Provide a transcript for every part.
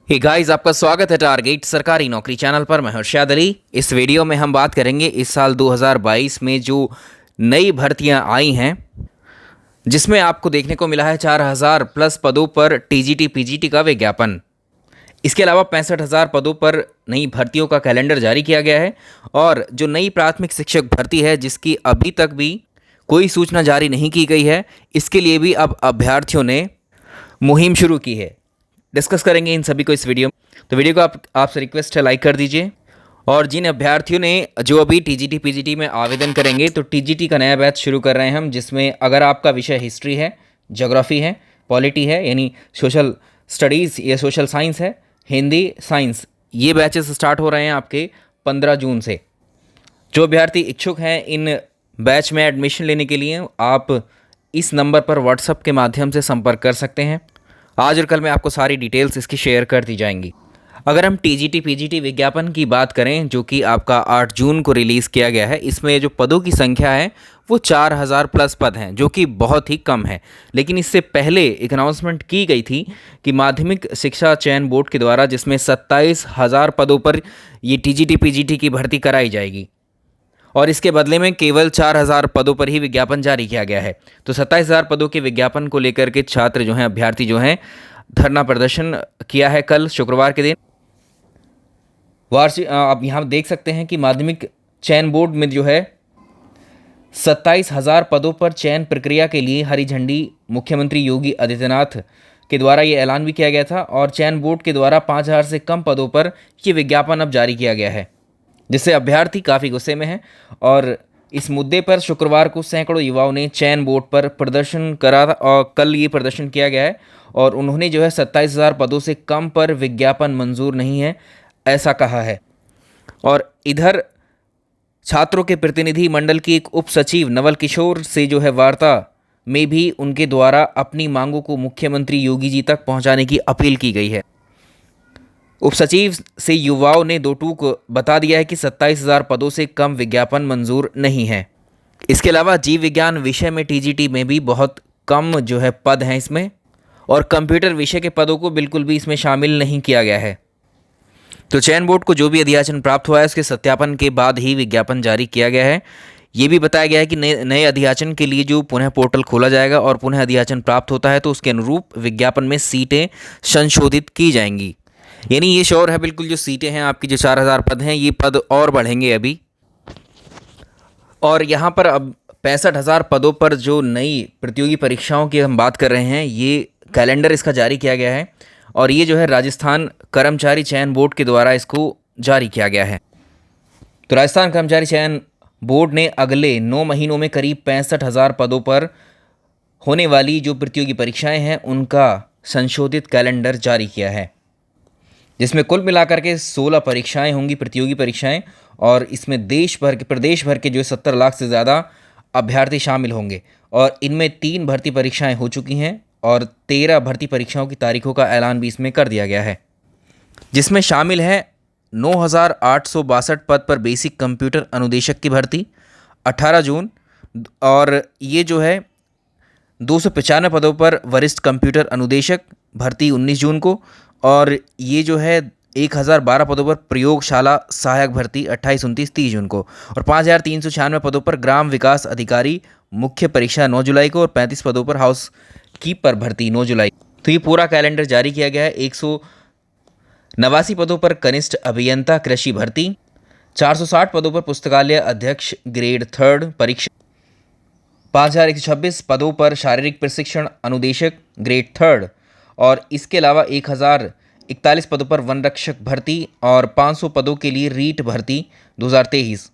Hey guys, आपका स्वागत है टारगेट सरकारी नौकरी चैनल पर। मैं हर्षद अली। इस वीडियो में हम बात करेंगे इस साल 2022 में जो नई भर्तियां आई हैं, जिसमें आपको देखने को मिला है 4000 प्लस पदों पर टीजीटी पीजीटी का विज्ञापन। इसके अलावा 65,000 पदों पर नई भर्तियों का कैलेंडर जारी किया गया है। और जो नई प्राथमिक शिक्षक भर्ती है, जिसकी अभी तक भी कोई सूचना जारी नहीं की गई है, इसके लिए भी अब अभ्यर्थियों ने मुहिम शुरू की है। डिस्कस करेंगे इन सभी को इस वीडियो में। तो वीडियो को आपसे रिक्वेस्ट है, लाइक कर दीजिए। और जिन अभ्यर्थियों ने जो अभी टीजीटी पीजीटी में आवेदन करेंगे, तो टीजीटी का नया बैच शुरू कर रहे हैं हम, जिसमें अगर आपका विषय हिस्ट्री है, ज्योग्राफी है, पॉलिटी है यानी सोशल स्टडीज़ या सोशल साइंस है, हिंदी, साइंस, ये बैचेस स्टार्ट हो रहे हैं आपके 15 जून से। जो अभ्यर्थी इच्छुक हैं इन बैच में एडमिशन लेने के लिए, आप इस नंबर पर व्हाट्सएप के माध्यम से संपर्क कर सकते हैं। आज और कल में आपको सारी डिटेल्स इसकी शेयर कर दी जाएंगी। अगर हम टीजीटी पीजीटी विज्ञापन की बात करें, जो कि आपका 8 जून को रिलीज़ किया गया है, इसमें जो पदों की संख्या है वो 4000 प्लस पद हैं, जो कि बहुत ही कम है। लेकिन इससे पहले एक अनाउंसमेंट की गई थी कि माध्यमिक शिक्षा चयन बोर्ड के द्वारा, जिसमें 27,000 पदों पर ये टीजीटी पीजीटी की भर्ती कराई जाएगी, और इसके बदले में केवल 4000 पदों पर ही विज्ञापन जारी किया गया है। तो 27,000 पदों के विज्ञापन को लेकर के छात्र जो हैं, अभ्यर्थी जो हैं, धरना प्रदर्शन किया है कल शुक्रवार के दिन। वार्षिक आप यहाँ देख सकते हैं कि माध्यमिक चयन बोर्ड में जो है 27,000 पदों पर चयन प्रक्रिया के लिए हरी झंडी मुख्यमंत्री योगी आदित्यनाथ के द्वारा ये ऐलान भी किया गया था, और चयन बोर्ड के द्वारा 5,000 से कम पदों पर ये विज्ञापन अब जारी किया गया है, जिससे अभ्यर्थी काफ़ी गुस्से में हैं। और इस मुद्दे पर शुक्रवार को सैकड़ों युवाओं ने चयन बोर्ड पर प्रदर्शन करा था, और कल ये प्रदर्शन किया गया है। और उन्होंने जो है 27,000 पदों से कम पर विज्ञापन मंजूर नहीं है, ऐसा कहा है। और इधर छात्रों के प्रतिनिधि मंडल की एक उप सचिव नवल किशोर से जो है वार्ता में भी उनके द्वारा अपनी मांगों को मुख्यमंत्री योगी जी तक पहुंचाने की अपील की गई है। उप सचिव से युवाओं ने दो टूक बता दिया है कि 27,000 पदों से कम विज्ञापन मंजूर नहीं है। इसके अलावा जीव विज्ञान विषय में टीजीटी में भी बहुत कम जो है पद हैं इसमें, और कंप्यूटर विषय के पदों को बिल्कुल भी इसमें शामिल नहीं किया गया है। तो चयन बोर्ड को जो भी अधियाचन प्राप्त हुआ है, उसके सत्यापन के बाद ही विज्ञापन जारी किया गया है। ये भी बताया गया है कि नए अधियाचन के लिए जो पुनः पोर्टल खोला जाएगा और पुनः अधियाचन प्राप्त होता है, तो उसके अनुरूप विज्ञापन में सीटें संशोधित की जाएंगी। यानी ये श्योर है बिल्कुल, जो सीटें हैं आपकी, जो 4000 पद हैं, ये पद और बढ़ेंगे अभी। और यहाँ पर अब 65,000 पदों पर जो नई प्रतियोगी परीक्षाओं की हम बात कर रहे हैं, ये कैलेंडर इसका जारी किया गया है, और ये जो है राजस्थान कर्मचारी चयन बोर्ड के द्वारा इसको जारी किया गया है। तो राजस्थान कर्मचारी चयन बोर्ड ने अगले 9 महीनों में करीब 65,000 पदों पर होने वाली जो प्रतियोगी परीक्षाएं हैं, उनका संशोधित कैलेंडर जारी किया है, जिसमें कुल मिलाकर के 16 परीक्षाएं होंगी, प्रतियोगी परीक्षाएं। और इसमें प्रदेश भर के जो 70 लाख से ज़्यादा अभ्यर्थी शामिल होंगे। और इनमें 3 भर्ती परीक्षाएं हो चुकी हैं, और 13 भर्ती परीक्षाओं की तारीखों का ऐलान भी इसमें कर दिया गया है, जिसमें शामिल है 9,862 पद पर बेसिक कंप्यूटर अनुदेशक की भर्ती 18 जून, और ये जो है 295 पदों पर वरिष्ठ कंप्यूटर अनुदेशक भर्ती 19 जून को, और ये जो है 1012 पदों पर प्रयोगशाला सहायक भर्ती 28, 29, 30 जून को, और 5,396 पदों पर ग्राम विकास अधिकारी मुख्य परीक्षा 9 जुलाई को, और 35 पदों पर हाउस कीपर भर्ती 9 जुलाई। तो ये पूरा कैलेंडर जारी किया गया है। 189 पदों पर कनिष्ठ अभियंता कृषि भर्ती, 460 पदों पर पुस्तकालय अध्यक्ष ग्रेड 3 परीक्षा, 5,126 पदों पर शारीरिक प्रशिक्षण अनुदेशक ग्रेड 3, और इसके अलावा 1,041 पदों पर वन रक्षक भर्ती, और 500 पदों के लिए रीट भर्ती 2023।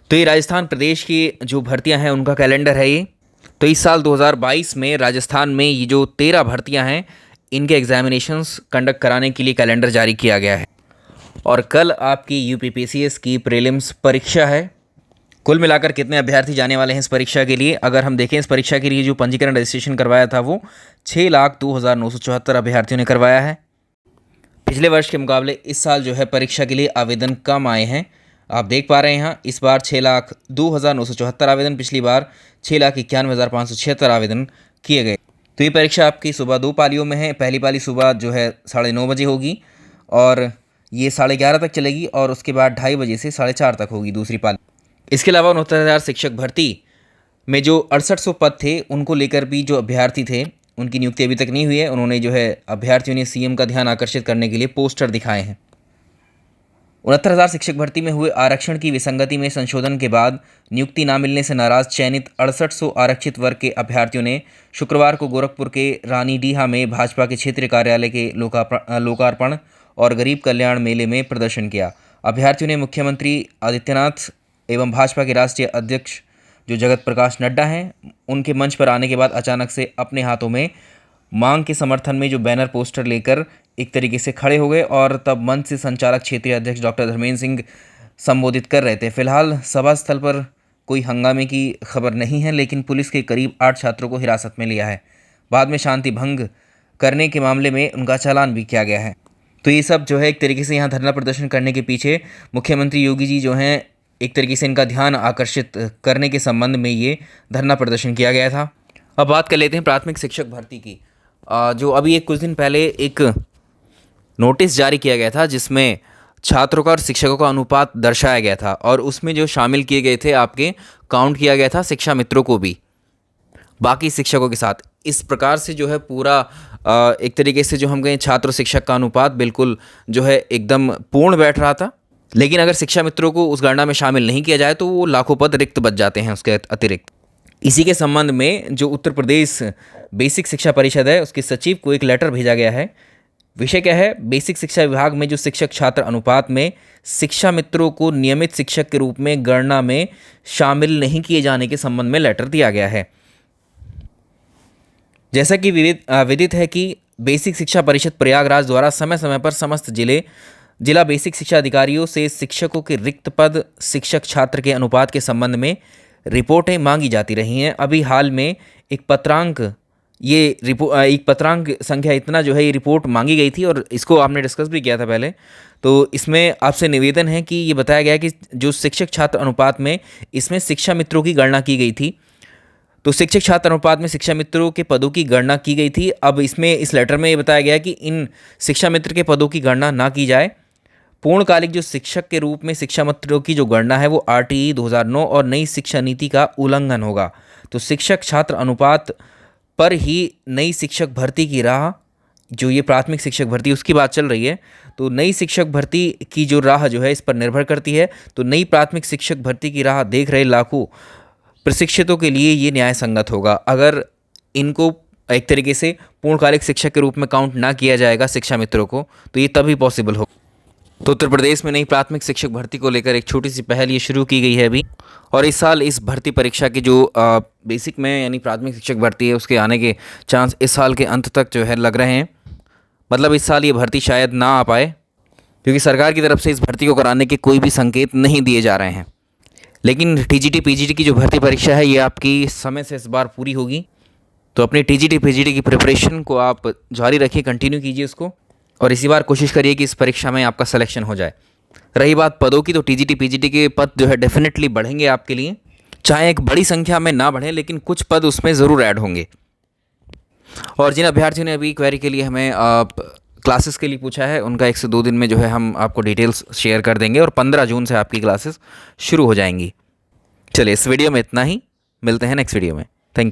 तो ये राजस्थान प्रदेश की जो भर्तियां हैं, उनका कैलेंडर है ये। तो इस साल 2022 में राजस्थान में ये जो 13 भर्तियां हैं, इनके एग्जामिनेशंस कंडक्ट कराने के लिए कैलेंडर जारी किया गया है। और कल आपकी यूपीपीसीएस की प्रीलिम्स परीक्षा है। कुल मिलाकर कितने अभ्यर्थी जाने वाले हैं इस परीक्षा के लिए? अगर हम देखें, इस परीक्षा के लिए जो पंजीकरण रजिस्ट्रेशन करवाया था, वो 6,02,974 अभ्यर्थियों ने करवाया है। पिछले वर्ष के मुकाबले इस साल जो है परीक्षा के लिए आवेदन कम आए हैं। आप देख पा रहे हैं यहाँ, इस बार 6,02,974 आवेदन, पिछली बार 6,91,576 आवेदन किए गए। तो ये परीक्षा आपकी सुबह 2 पालियों में है। पहली पाली सुबह जो है 9:30 बजे होगी और ये 11:30 तक चलेगी और उसके बाद 2:30 बजे से 4:30 तक होगी दूसरी पाली। इसके अलावा 69,000 शिक्षक भर्ती में जो 6800 पद थे उनको लेकर भी जो अभ्यर्थी थे उनकी नियुक्ति अभी तक नहीं हुई है। उन्होंने जो है अभ्यर्थियों ने सीएम का ध्यान आकर्षित करने के लिए पोस्टर दिखाए हैं। 69,000 शिक्षक भर्ती में हुए आरक्षण की विसंगति में संशोधन के बाद नियुक्ति न मिलने से नाराज चयनित 6800 आरक्षित वर्ग के अभ्यर्थियों ने शुक्रवार को गोरखपुर के रानीडीहा में भाजपा के क्षेत्रीय कार्यालय के लोकार्पण और गरीब कल्याण मेले में प्रदर्शन किया। अभ्यर्थियों ने मुख्यमंत्री आदित्यनाथ एवं भाजपा के राष्ट्रीय अध्यक्ष जो जगत प्रकाश नड्डा हैं उनके मंच पर आने के बाद अचानक से अपने हाथों में मांग के समर्थन में जो बैनर पोस्टर लेकर एक तरीके से खड़े हो गए और तब मंच से संचालक क्षेत्रीय अध्यक्ष डॉक्टर धर्मेंद्र सिंह संबोधित कर रहे थे। फिलहाल सभा स्थल पर कोई हंगामे की खबर नहीं है, लेकिन पुलिस के करीब 8 छात्रों को हिरासत में लिया है। बाद में शांति भंग करने के मामले में उनका चालान भी किया गया है। तो ये सब जो है एक तरीके से यहाँ धरना प्रदर्शन करने के पीछे मुख्यमंत्री योगी जी जो हैं एक तरीके से इनका ध्यान आकर्षित करने के संबंध में ये धरना प्रदर्शन किया गया था। अब बात कर लेते हैं प्राथमिक शिक्षक भर्ती की। जो अभी कुछ दिन पहले एक नोटिस जारी किया गया था जिसमें छात्रों का और शिक्षकों का अनुपात दर्शाया गया था और उसमें जो शामिल किए गए थे आपके काउंट किया गया था शिक्षा मित्रों को भी बाकी शिक्षकों के साथ। इस प्रकार से जो है पूरा एक तरीके से जो हम कहें छात्र शिक्षक का अनुपात बिल्कुल जो है एकदम पूर्ण बैठ रहा था। लेकिन अगर शिक्षा मित्रों को उस गणना में शामिल नहीं किया जाए तो वो लाखों पद रिक्त बच जाते हैं उसके अतिरिक्त। इसी के संबंध में जो उत्तर प्रदेश बेसिक शिक्षा परिषद है उसके सचिव को एक लेटर भेजा गया है। विषय क्या है? बेसिक शिक्षा विभाग में जो शिक्षक छात्र अनुपात में शिक्षा मित्रों को नियमित शिक्षक के रूप में गणना में शामिल नहीं किए जाने के संबंध में लेटर दिया गया है। जैसा कि विदित है कि बेसिक शिक्षा परिषद प्रयागराज द्वारा समय समय पर समस्त जिला बेसिक शिक्षा अधिकारियों से शिक्षकों के रिक्त पद शिक्षक छात्र के अनुपात के संबंध में रिपोर्टें मांगी जाती रही हैं। अभी हाल में एक पत्रांक संख्या इतना जो है ये रिपोर्ट मांगी गई थी और इसको आपने डिस्कस भी किया था पहले। तो इसमें आपसे निवेदन है कि ये बताया गया कि जो शिक्षक छात्र अनुपात में इसमें शिक्षा मित्रों की गणना की गई थी। तो शिक्षक छात्र अनुपात में शिक्षा मित्रों के पदों की गणना की गई थी। अब इसमें इस लेटर में ये बताया गया कि इन शिक्षा मित्र के पदों की गणना ना की जाए। पूर्णकालिक जो शिक्षक के रूप में शिक्षा मित्रों की जो गणना है वो RTE 2009 और नई शिक्षा नीति का उल्लंघन होगा। तो शिक्षक छात्र अनुपात पर ही नई शिक्षक भर्ती की राह, जो ये प्राथमिक शिक्षक भर्ती उसकी बात चल रही है, तो नई शिक्षक भर्ती की जो राह जो है इस पर निर्भर करती है। तो नई प्राथमिक शिक्षक भर्ती की राह देख रहे लाखों प्रशिक्षितों के लिए ये न्याय संगत होगा। अगर इनको एक तरीके से पूर्णकालिक शिक्षक के रूप में काउंट ना किया जाएगा शिक्षा मित्रों को, तो ये तभी पॉसिबल हो। तो उत्तर प्रदेश में नई प्राथमिक शिक्षक भर्ती को लेकर एक छोटी सी पहल ये शुरू की गई है अभी, और इस साल इस भर्ती परीक्षा की जो बेसिक में यानी प्राथमिक शिक्षक भर्ती है उसके आने के चांस इस साल के अंत तक जो है लग रहे हैं। मतलब इस साल ये भर्ती शायद ना आ पाए, क्योंकि सरकार की तरफ से इस भर्ती को कराने के कोई भी संकेत नहीं दिए जा रहे हैं। लेकिन TGT PGT की जो भर्ती परीक्षा है ये आपकी समय से इस बार पूरी होगी। तो अपनी TGT PGT की प्रिपरेशन को आप जारी रखिए, कंटिन्यू कीजिए उसको, और इसी बार कोशिश करिए कि इस परीक्षा में आपका सिलेक्शन हो जाए। रही बात पदों की, तो TGT PGT के पद जो है डेफिनेटली बढ़ेंगे आपके लिए, चाहे एक बड़ी संख्या में ना बढ़े लेकिन कुछ पद उसमें ज़रूर ऐड होंगे। और जिन अभ्यर्थियों ने अभी क्वेरी के लिए हमें क्लासेस के लिए पूछा है उनका 1 से 2 दिन में जो है हम आपको डिटेल्स शेयर कर देंगे और 15 जून से आपकी क्लासेस शुरू हो जाएंगी। चलिए इस वीडियो में इतना ही, मिलते हैं नेक्स्ट वीडियो में। Thank you.